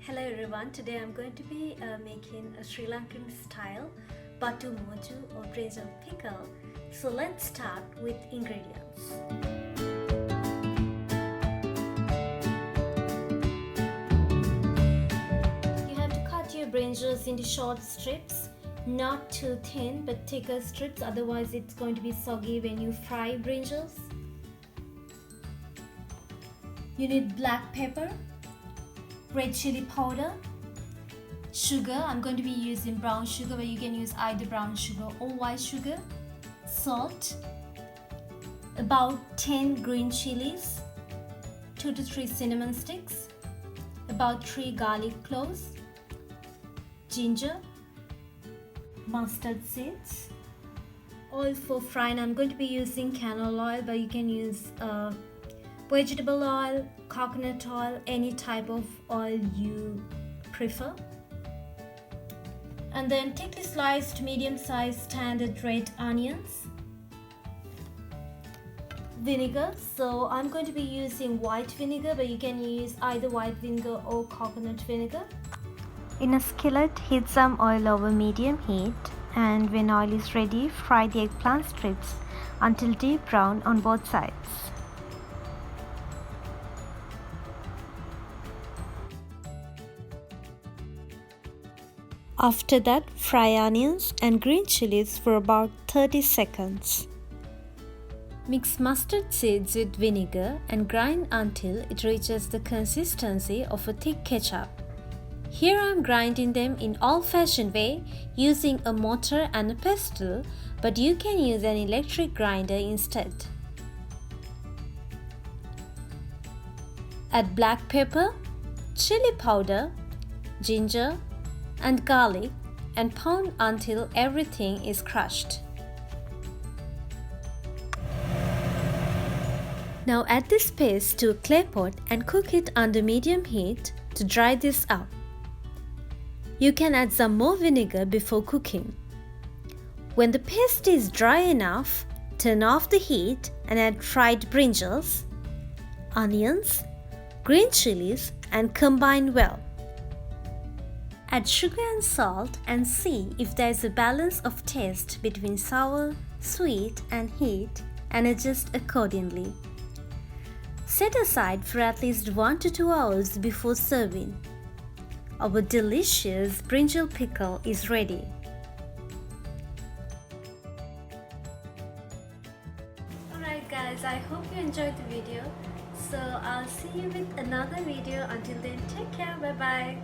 Hello everyone, today I'm going to be making a Sri Lankan style Batu Moju or Brinjal pickle. So let's start with ingredients. You have to cut your brinjals into short strips, not too thin but thicker strips, otherwise it's going to be soggy when you fry brinjals. You need black pepper, red chili powder, sugar. I'm going to be using brown sugar, but you can use either brown sugar or white sugar, salt, about 10 green chilies, 2 to 3 cinnamon sticks, about 3 garlic cloves, ginger, mustard seeds, oil for frying. I'm going to be using canola oil, but you can use vegetable oil, coconut oil, any type of oil you prefer. And then thickly sliced medium-sized standard red onions, vinegar. So I'm going to be using white vinegar, but you can use either white vinegar or coconut vinegar. In a skillet, heat some oil over medium heat, and when oil is ready, fry the eggplant strips until deep brown on both sides. After that, fry onions and green chilies for about 30 seconds. Mix mustard seeds with vinegar and grind until it reaches the consistency of a thick ketchup. Here I am grinding them in old-fashioned way using a mortar and a pestle, but you can use an electric grinder instead. Add black pepper, chili powder, ginger, and garlic and pound until everything is crushed. Now add this paste to a clay pot and cook it under medium heat to dry this up. You can add some more vinegar before cooking. When the paste is dry enough, turn off the heat and add fried brinjals, onions, green chilies and combine well. Add sugar and salt and see if there is a balance of taste between sour, sweet and heat and adjust accordingly. Set aside for at least 1 to 2 hours before serving. Our delicious brinjal pickle is ready. Alright guys, I hope you enjoyed the video. So I'll see you with another video. Until then, take care. Bye bye.